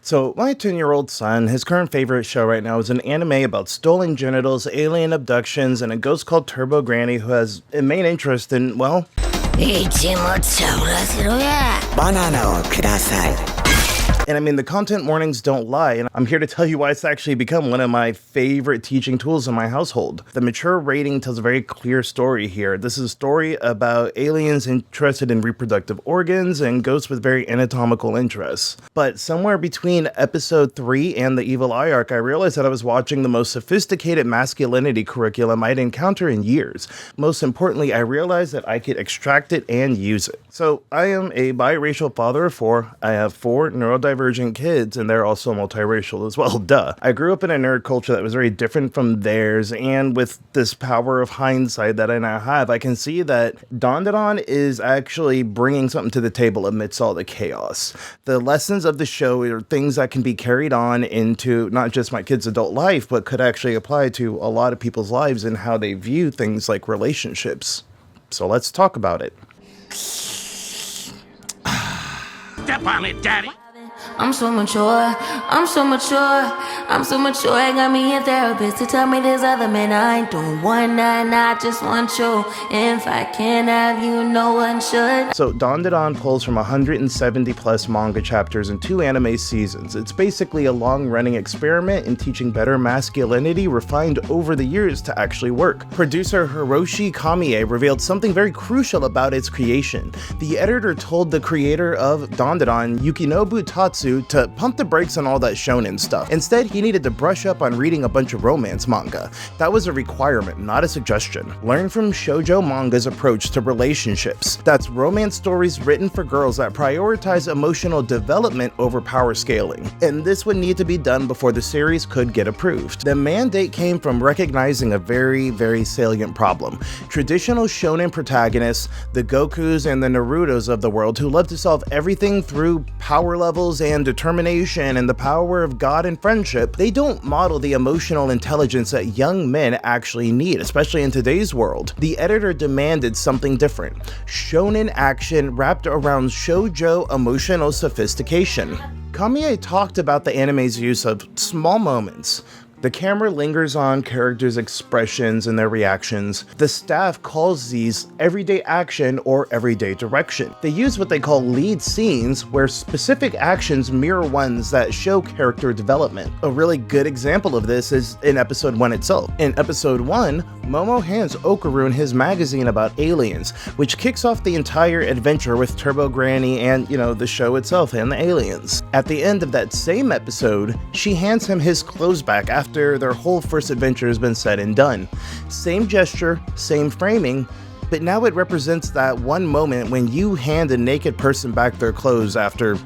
So, my 10-year-old son, his current favorite show right now is an anime about stolen genitals, alien abductions, and a ghost called Turbo Granny who has a main interest in, well... バナナをください。 And I mean, the content warnings don't lie, and I'm here to tell you why it's actually become one of my favorite teaching tools in my household. The mature rating tells a very clear story here. This is a story about aliens interested in reproductive organs and ghosts with very anatomical interests. But somewhere between episode 3 and the Evil Eye arc, I realized that I was watching the most sophisticated masculinity curriculum I'd encountered in years. Most importantly, I realized that I could extract it and use it. So, I am a biracial father of 4. I have 4 neurodivergent kids, and they're also multiracial as well, duh. I grew up in a nerd culture that was very different from theirs, and with this power of hindsight that I now have, I can see that DanDaDan is actually bringing something to the table amidst all the chaos. The lessons of the show are things that can be carried on into not just my kids' adult life, but could actually apply to a lot of people's lives and how they view things like relationships. So let's talk about it. Step on it, Daddy. I'm so mature, I'm so mature, I'm so mature. I got me a therapist to tell me there's other men I don't want none, I just want you. If I can't have you, no one should. So DanDaDan pulls from 170 plus manga chapters and 2 anime seasons. It's basically a long-running experiment in teaching better masculinity refined over the years to actually work. Producer Hiroshi Kamiya revealed something very crucial about its creation. The editor told the creator of DanDaDan, Yukinobu Tatsu, to pump the brakes on all that shonen stuff. Instead, he needed to brush up on reading a bunch of romance manga. That was a requirement, not a suggestion. Learn from shoujo manga's approach to relationships. That's romance stories written for girls that prioritize emotional development over power scaling. And this would need to be done before the series could get approved. The mandate came from recognizing a very, very salient problem. Traditional shonen protagonists, the Gokus and the Narutos of the world who love to solve everything through power levels and determination and the power of God and friendship, they don't model the emotional intelligence that young men actually need, especially in today's world. The editor demanded something different. Shonen action wrapped around shoujo emotional sophistication. Kamiya talked about the anime's use of small moments. The camera lingers on characters' expressions and their reactions. The staff calls these everyday action or everyday direction. They use what they call lead scenes, where specific actions mirror ones that show character development. A really good example of this is in episode 1 itself. In episode 1, Momo hands Okarun his magazine about aliens, which kicks off the entire adventure with Turbo Granny and, the show itself and the aliens. At the end of that same episode, she hands him his clothes back after their whole first adventure has been said and done. Same gesture, same framing, but now it represents that one moment when you hand a naked person back their clothes after,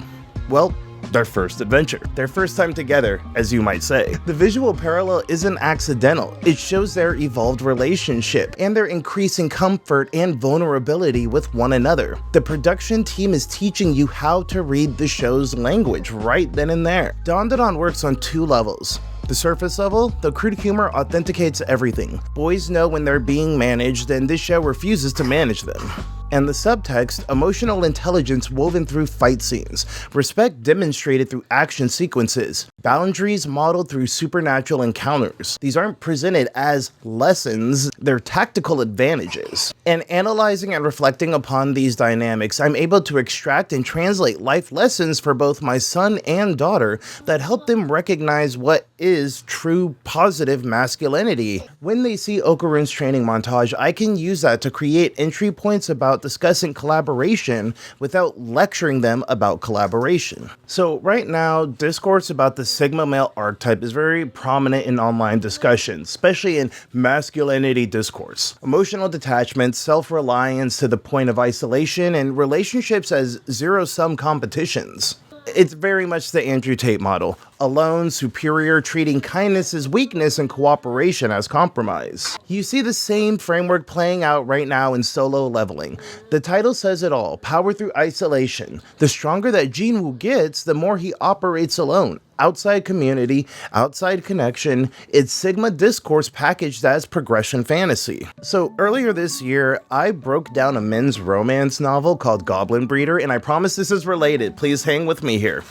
well, their first adventure. Their first time together, as you might say. The visual parallel isn't accidental. It shows their evolved relationship and their increasing comfort and vulnerability with one another. The production team is teaching you how to read the show's language right then and there. DanDaDan works on 2 levels. The surface level, the crude humor authenticates everything. Boys know when they're being managed, and this show refuses to manage them. And the subtext, emotional intelligence woven through fight scenes, respect demonstrated through action sequences, boundaries modeled through supernatural encounters. These aren't presented as lessons, they're tactical advantages. And analyzing and reflecting upon these dynamics, I'm able to extract and translate life lessons for both my son and daughter that help them recognize what is true positive masculinity. When they see Okarun's training montage, I can use that to create entry points about discussing collaboration without lecturing them about collaboration. So right now, discourse about the Sigma male archetype is very prominent in online discussions, especially in masculinity discourse. Emotional detachment, self-reliance to the point of isolation, and relationships as zero-sum competitions. It's very much the Andrew Tate model. alone, superior, treating kindness as weakness and cooperation as compromise. You see the same framework playing out right now in Solo Leveling. The title says it all, power through isolation. The stronger that Jinwoo gets, the more he operates alone. Outside community, outside connection, it's Sigma discourse packaged as progression fantasy. So earlier this year, I broke down a men's romance novel called Goblin Breeder, and I promise this is related. Please hang with me here.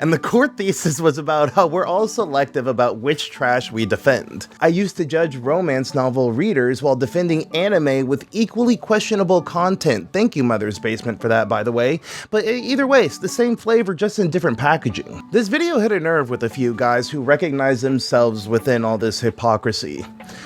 And the core thesis was about how we're all selective about which trash we defend. I used to judge romance novel readers while defending anime with equally questionable content. Thank you, Mother's Basement, for that, by the way. But either way, it's the same flavor, just in different packaging. This video hit a nerve with a few guys who recognize themselves within all this hypocrisy.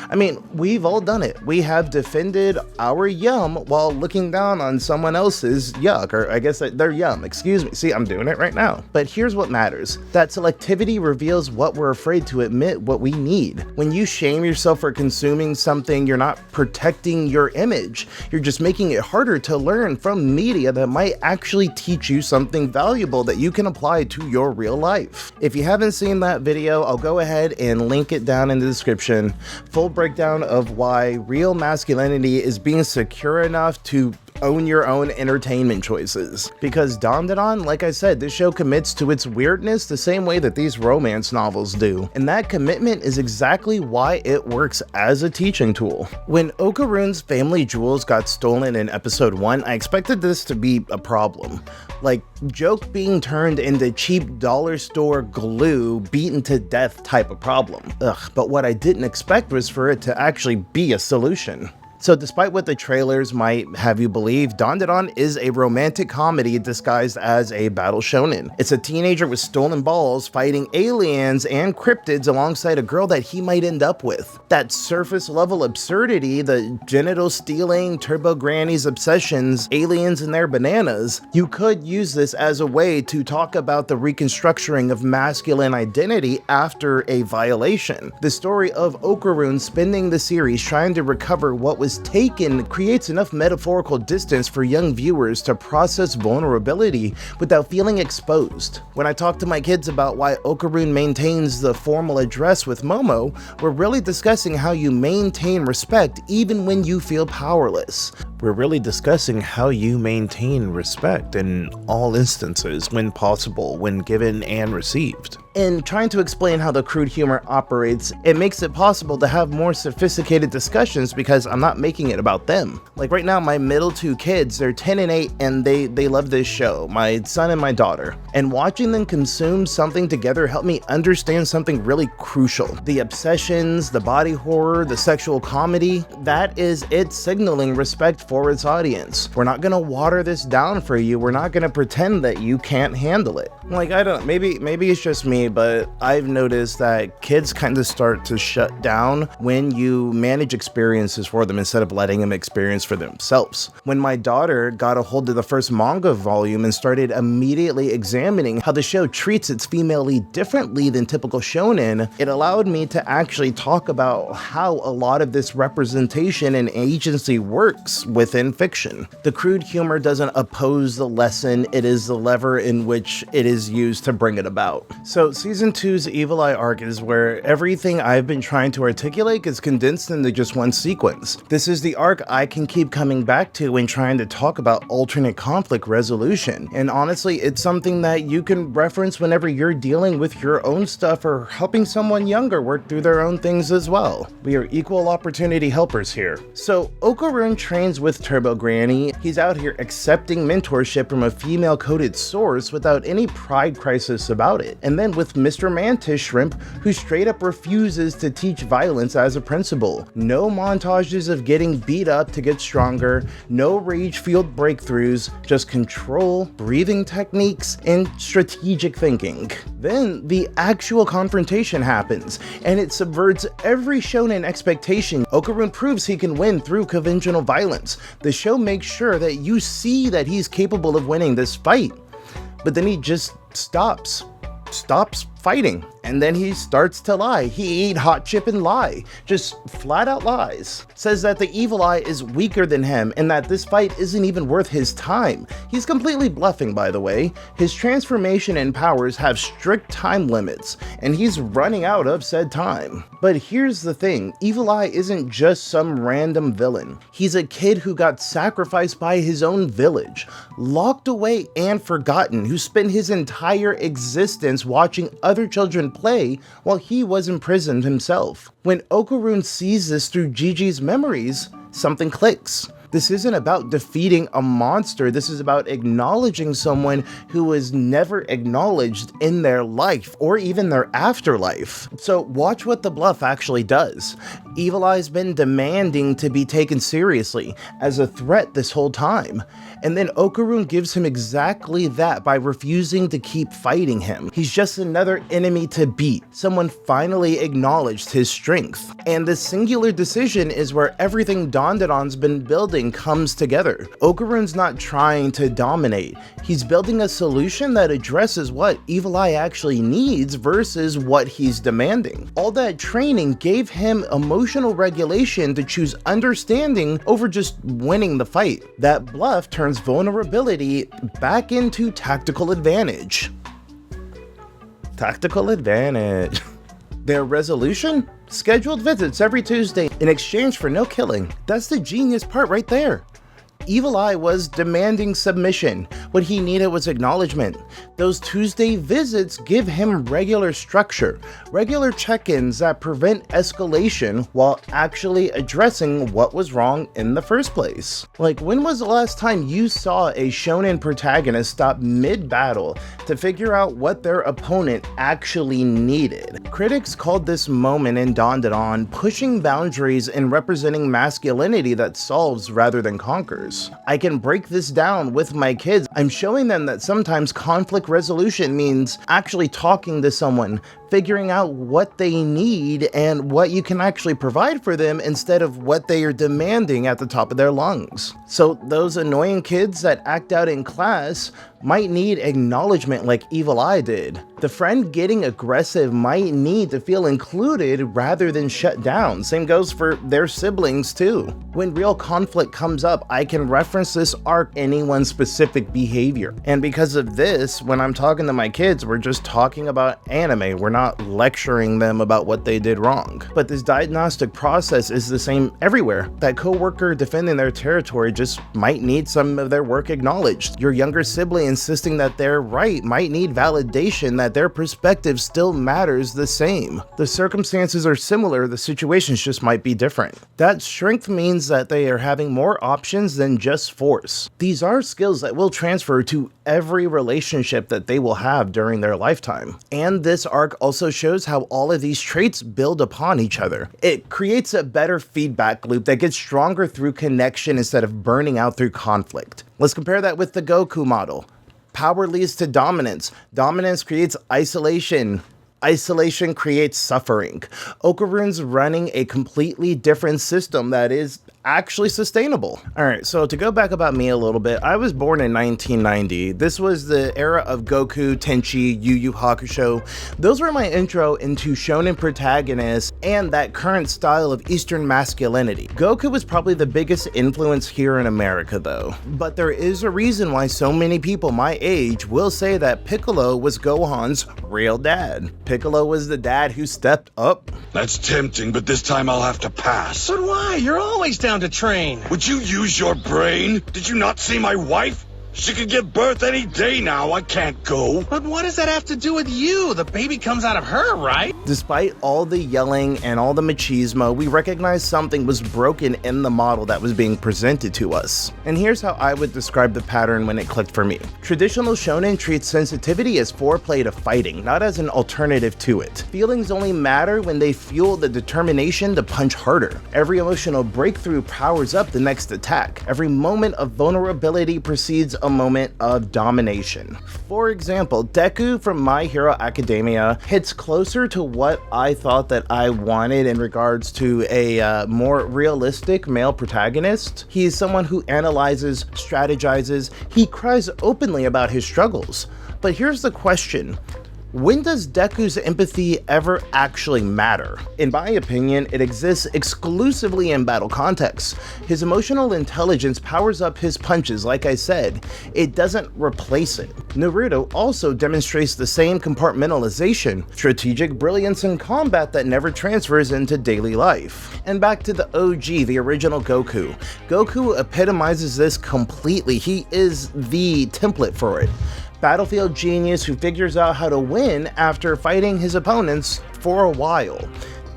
I mean, we've all done it. We have defended our yum while looking down on someone else's yuck, or I guess they're yum, excuse me. See, I'm doing it right now. But here's what matters. That selectivity reveals what we're afraid to admit what we need. When you shame yourself for consuming something, you're not protecting your image. You're just making it harder to learn from media that might actually teach you something valuable that you can apply to your real life. If you haven't seen that video, I'll go ahead and link it down in the description. Full breakdown of why real masculinity is being secure enough to own your own entertainment choices. Because DanDaDan, like I said, this show commits to its weirdness the same way that these romance novels do. And that commitment is exactly why it works as a teaching tool. When Okarun's family jewels got stolen in episode 1, I expected this to be a problem. Like, joke being turned into cheap dollar store glue beaten to death type of problem. But what I didn't expect was for it to actually be a solution. So despite what the trailers might have you believe, DanDaDan is a romantic comedy disguised as a battle shonen. It's a teenager with stolen balls fighting aliens and cryptids alongside a girl that he might end up with. That surface level absurdity, the genital stealing, turbo grannies obsessions, aliens and their bananas, you could use this as a way to talk about the reconstructing of masculine identity after a violation. The story of Okarun spending the series trying to recover what was taken creates enough metaphorical distance for young viewers to process vulnerability without feeling exposed. When I talk to my kids about why Okarun maintains the formal address with Momo, we're really discussing how you maintain respect even when you feel powerless. We're really discussing how you maintain respect in all instances when possible, when given and received. In trying to explain how the crude humor operates, it makes it possible to have more sophisticated discussions because I'm not making it about them. Like right now, my middle two kids, they're 10 and 8, and they love this show, my son and my daughter. And watching them consume something together helped me understand something really crucial. The obsessions, the body horror, the sexual comedy, that is it signaling respect for its audience. We're not gonna water this down for you. We're not gonna pretend that you can't handle it. Like, I don't, maybe it's just me, but I've noticed that kids kind of start to shut down when you manage experiences for them instead of letting them experience for themselves. When my daughter got a hold of the first manga volume and started immediately examining how the show treats its female lead differently than typical shonen, it allowed me to actually talk about how a lot of this representation and agency works within fiction. The crude humor doesn't oppose the lesson, it is the lever in which it is used to bring it about. So Season 2's Evil Eye arc is where everything I've been trying to articulate is condensed into just one sequence. This is the arc I can keep coming back to when trying to talk about alternate conflict resolution. And honestly, it's something that you can reference whenever you're dealing with your own stuff or helping someone younger work through their own things as well. We are equal opportunity helpers here. So Okarun trains with Turbo Granny. He's out here accepting mentorship from a female-coded source without any pride crisis about it. And then with Mr. Mantis Shrimp, who straight up refuses to teach violence as a principle. No montages of getting beat up to get stronger, no rage-fueled breakthroughs, just control, breathing techniques, and strategic thinking. Then the actual confrontation happens, and it subverts every shonen expectation. Okarun proves he can win through conventional violence. The show makes sure that you see that he's capable of winning this fight, but then he just stops fighting. And then he starts to lie. He eat hot chip and lie. Just flat out lies. Says that the evil eye is weaker than him and that this fight isn't even worth his time. He's completely bluffing, by the way. His transformation and powers have strict time limits, and he's running out of said time. But here's the thing, Evil Eye isn't just some random villain. He's a kid who got sacrificed by his own village, locked away and forgotten, who spent his entire existence watching other children play while he was imprisoned himself. When Okarun sees this through Gigi's memories, something clicks. This isn't about defeating a monster, this is about acknowledging someone who was never acknowledged in their life or even their afterlife. So watch what the bluff actually does. Evil Eye's been demanding to be taken seriously as a threat this whole time. And then Okarun gives him exactly that by refusing to keep fighting him. He's just another enemy to beat. Someone finally acknowledged his strength. And this singular decision is where everything DanDaDan's been building comes together. Okarun's not trying to dominate. He's building a solution that addresses what Evil Eye actually needs versus what he's demanding. All that training gave him emotional regulation to choose understanding over just winning the fight. That bluff turns vulnerability back into tactical advantage. Tactical advantage. Their resolution? Scheduled visits every Tuesday in exchange for no killing. That's the genius part right there. Evil Eye was demanding submission. What he needed was acknowledgement. Those Tuesday visits give him regular structure, regular check-ins that prevent escalation while actually addressing what was wrong in the first place. Like, when was the last time you saw a shonen protagonist stop mid-battle to figure out what their opponent actually needed? Critics called this moment in DanDaDan pushing boundaries and representing masculinity that solves rather than conquers. I can break this down with my kids. I'm showing them that sometimes conflict resolution means actually talking to someone, figuring out what they need and what you can actually provide for them instead of what they are demanding at the top of their lungs. So those annoying kids that act out in class might need acknowledgement like Evil Eye did. The friend getting aggressive might need to feel included rather than shut down. Same goes for their siblings too. When real conflict comes up, I can reference this arc anyone's specific behavior. And because of this, when I'm talking to my kids, we're just talking about anime. We're not lecturing them about what they did wrong. But this diagnostic process is the same everywhere. That coworker defending their territory just might need some of their work acknowledged. Your younger sibling insisting that they're right might need validation that their perspective still matters the same. The circumstances are similar, the situations just might be different. That strength means that they are having more options than just force. These are skills that will transfer to every relationship that they will have during their lifetime. And this arc also shows how all of these traits build upon each other. It creates a better feedback loop that gets stronger through connection instead of burning out through conflict. Let's compare that with the Goku model. Power leads to dominance. Dominance creates isolation. Isolation creates suffering. Okarun's running a completely different system that is actually sustainable. Alright, so to go back about me a little bit, I was born in 1990. This was the era of Goku, Tenchi, Yu Yu Hakusho. Those were my intro into shonen protagonists and that current style of Eastern masculinity. Goku was probably the biggest influence here in America though. But there is a reason why so many people my age will say that Piccolo was Gohan's real dad. Piccolo was the dad who stepped up. That's tempting, but this time I'll have to pass. But why? You're always down to train. Would you use your brain? Did you not see my wife? She could give birth any day now. I can't go. But what does that have to do with you? The baby comes out of her, right? Despite all the yelling and all the machismo, we recognized something was broken in the model that was being presented to us. And here's how I would describe the pattern when it clicked for me. Traditional shonen treats sensitivity as foreplay to fighting, not as an alternative to it. Feelings only matter when they fuel the determination to punch harder. Every emotional breakthrough powers up the next attack. Every moment of vulnerability precedes a moment of domination. For example, Deku from My Hero Academia hits closer to what I thought that I wanted in regards to a more realistic male protagonist. He's someone who analyzes, strategizes, he cries openly about his struggles. But here's the question. When does Deku's empathy ever actually matter? In my opinion, it exists exclusively in battle contexts. His emotional intelligence powers up his punches, like I said. It doesn't replace it. Naruto also demonstrates the same compartmentalization, strategic brilliance in combat that never transfers into daily life. And back to the OG, the original Goku. Goku epitomizes this completely. He is the template for it. Battlefield genius who figures out how to win after fighting his opponents for a while.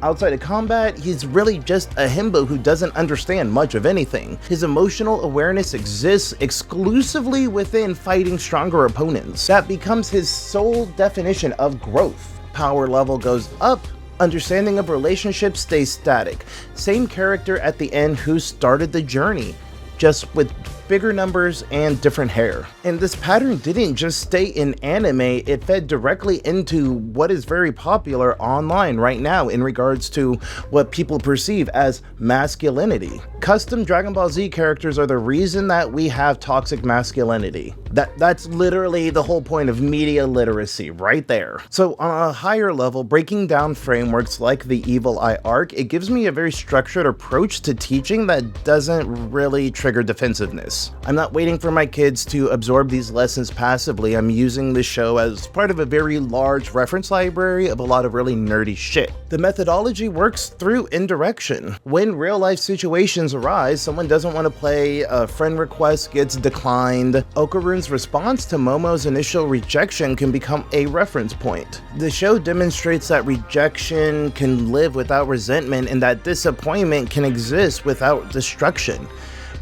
Outside of combat, he's really just a himbo who doesn't understand much of anything. His emotional awareness exists exclusively within fighting stronger opponents. That becomes his sole definition of growth. Power level goes up, understanding of relationships stays static. Same character at the end who started the journey, just with bigger numbers and different hair. And this pattern didn't just stay in anime, it fed directly into what is very popular online right now in regards to what people perceive as masculinity. Custom Dragon Ball Z characters are the reason that we have toxic masculinity. That's literally the whole point of media literacy right there. So on a higher level, breaking down frameworks like the Evil Eye arc, it gives me a very structured approach to teaching that doesn't really trigger defensiveness. I'm not waiting for my kids to absorb these lessons passively. I'm using the show as part of a very large reference library of a lot of really nerdy shit. The methodology works through indirection. When real life situations arise, someone doesn't want to play, a friend request gets declined, Okarun's response to Momo's initial rejection can become a reference point. The show demonstrates that rejection can live without resentment and that disappointment can exist without destruction.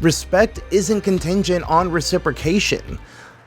Respect isn't contingent on reciprocation.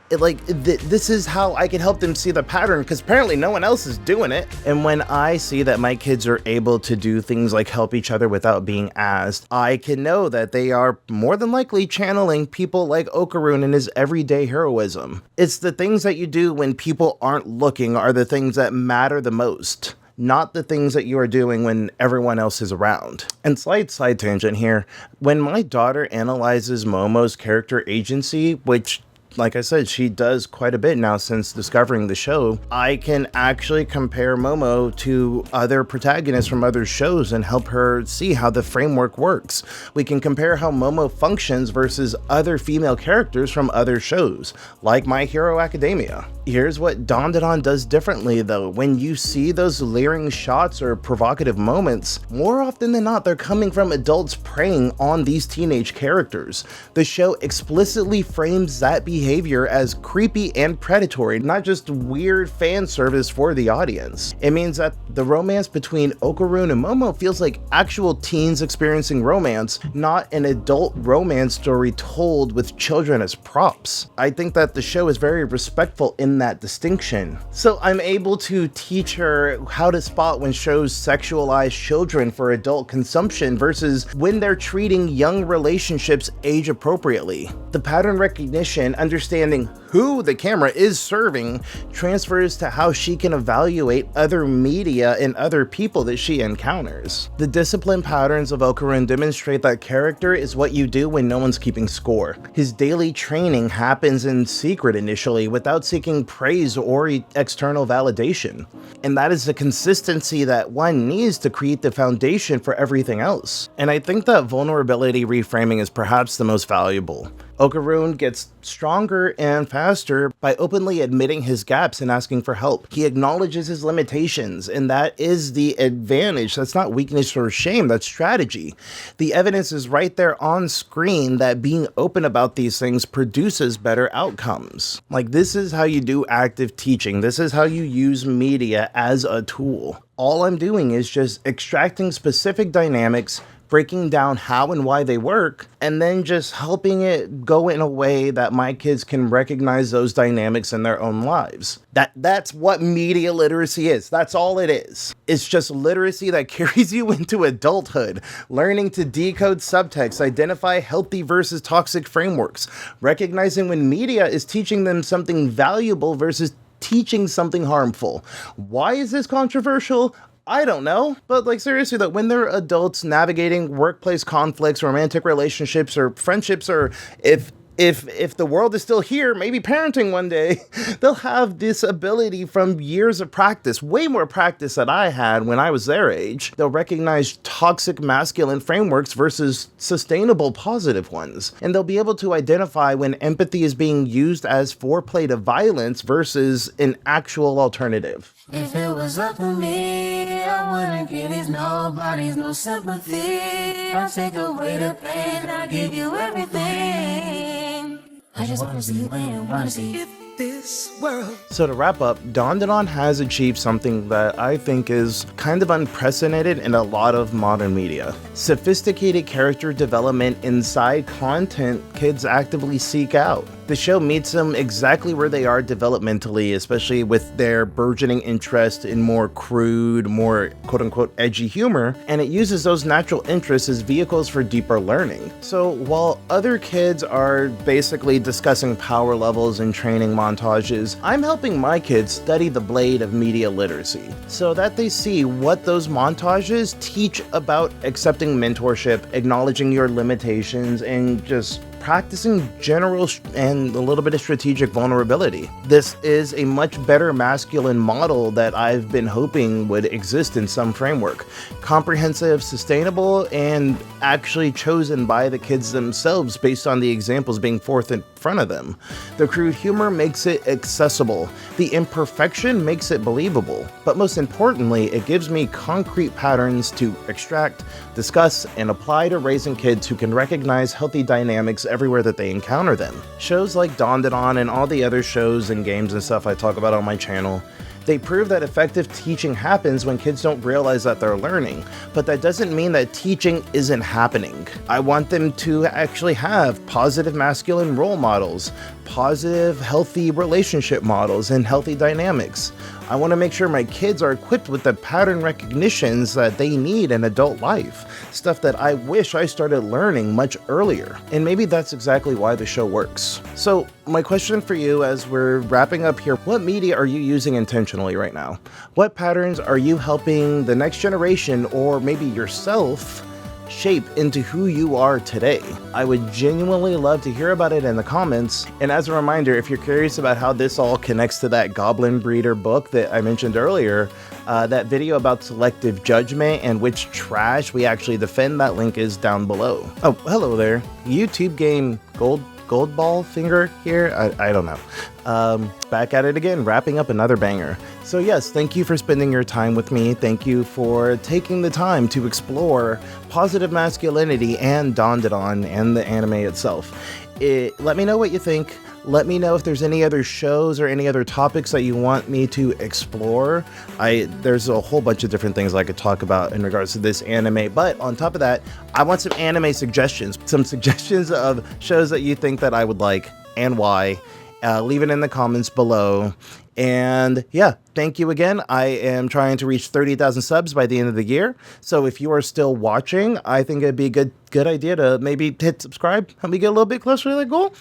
This is how I can help them see the pattern, because apparently no one else is doing it. And when I see that my kids are able to do things like help each other without being asked, I can know that they are more than likely channeling people like Okarun and his everyday heroism. It's the things that you do when people aren't looking are the things that matter the most, not the things that you are doing when everyone else is around. And slight side tangent here, when my daughter analyzes Momo's character agency, which, like I said, she does quite a bit now since discovering the show, I can actually compare Momo to other protagonists from other shows and help her see how the framework works. We can compare how Momo functions versus other female characters from other shows, like My Hero Academia. Here's what DanDaDan does differently though. When you see those leering shots or provocative moments, more often than not, they're coming from adults preying on these teenage characters. The show explicitly frames that behavior as creepy and predatory, not just weird fan service for the audience. It means that the romance between Okarun and Momo feels like actual teens experiencing romance, not an adult romance story told with children as props. I think that the show is very respectful in that distinction. So I'm able to teach her how to spot when shows sexualize children for adult consumption versus when they're treating young relationships age appropriately. The pattern recognition, understanding who the camera is serving, transfers to how she can evaluate other media and other people that she encounters. The discipline patterns of Okarun demonstrate that character is what you do when no one's keeping score. His daily training happens in secret initially without seeking praise or external validation. And that is the consistency that one needs to create the foundation for everything else. And I think that vulnerability reframing is perhaps the most valuable. Okarun gets stronger and faster by openly admitting his gaps and asking for help. He acknowledges his limitations, and that is the advantage. That's not weakness or shame, that's strategy. The evidence is right there on screen that being open about these things produces better outcomes. Like, this is how you do active teaching. This is how you use media as a tool. All I'm doing is just extracting specific dynamics, breaking down how and why they work, and then just helping it go in a way that my kids can recognize those dynamics in their own lives. That's what media literacy is. That's all it is. It's just literacy that carries you into adulthood, learning to decode subtext, identify healthy versus toxic frameworks, recognizing when media is teaching them something valuable versus teaching something harmful. Why is this controversial? I don't know, but like seriously though, when they're adults navigating workplace conflicts, romantic relationships, or friendships, or if if the world is still here, maybe parenting one day, they'll have this ability from years of practice, way more practice than I had when I was their age. They'll recognize toxic masculine frameworks versus sustainable positive ones. And they'll be able to identify when empathy is being used as foreplay to violence versus an actual alternative. If it was up to me, I wouldn't give these nobodies no sympathy. I'll take away the pain, I'll give you everything. I just wanna see you win, wanna see this world. So to wrap up, DanDaDan has achieved something that I think is kind of unprecedented in a lot of modern media. Sophisticated character development inside content kids actively seek out. The show meets them exactly where they are developmentally, especially with their burgeoning interest in more crude, more quote-unquote edgy humor, and it uses those natural interests as vehicles for deeper learning. So while other kids are basically discussing power levels and training montages, I'm helping my kids study the blade of media literacy so that they see what those montages teach about accepting mentorship, acknowledging your limitations, and just practicing general and a little bit of strategic vulnerability. This is a much better masculine model that I've been hoping would exist in some framework. Comprehensive, sustainable, and actually chosen by the kids themselves based on the examples being forth in front of them. The crude humor makes it accessible. The imperfection makes it believable. But most importantly, it gives me concrete patterns to extract, discuss, and apply to raising kids who can recognize healthy dynamics everywhere that they encounter them. Shows like DanDaDan and all the other shows and games and stuff I talk about on my channel, they prove that effective teaching happens when kids don't realize that they're learning, but that doesn't mean that teaching isn't happening. I want them to actually have positive masculine role models, positive, healthy relationship models, and healthy dynamics. I want to make sure my kids are equipped with the pattern recognitions that they need in adult life, stuff that I wish I started learning much earlier. And maybe that's exactly why the show works. So my question for you as we're wrapping up here, what media are you using intentionally right now? What patterns are you helping the next generation or maybe yourself shape into who you are today? I would genuinely love to hear about it in the comments. And as a reminder, if you're curious about how this all connects to that Goblin Breeder book that I mentioned earlier, that video about selective judgment and which trash we actually defend, that link is down below. Oh, hello there. YouTube game Gold Ball Finger here? I don't know. Back at it again, wrapping up another banger. So yes, thank you for spending your time with me. Thank you for taking the time to explore positive masculinity and DanDaDan and the anime itself. Let me know what you think. Let me know if there's any other shows or any other topics that you want me to explore. There's a whole bunch of different things I could talk about in regards to this anime, but on top of that, I want some anime suggestions, some suggestions of shows that you think that I would like and why. Leave it in the comments below. And yeah, thank you again. I am trying to reach 30,000 subs by the end of the year. So if you are still watching, I think it'd be a good idea to maybe hit subscribe. Help me get a little bit closer to that goal.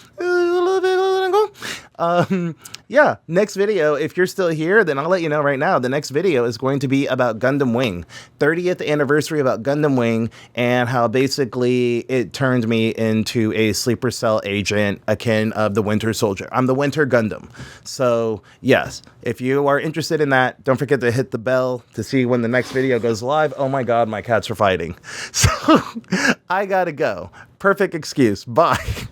Yeah, next video, if you're still here, then I'll let you know right now. The next video is going to be about Gundam Wing. 30th anniversary about Gundam Wing and how basically it turned me into a sleeper cell agent akin of the Winter Soldier. I'm the Winter Gundam. So yes, if you are interested in that, don't forget to hit the bell to see when the next video goes live. Oh my God, my cats are fighting. So I gotta go. Perfect excuse. Bye.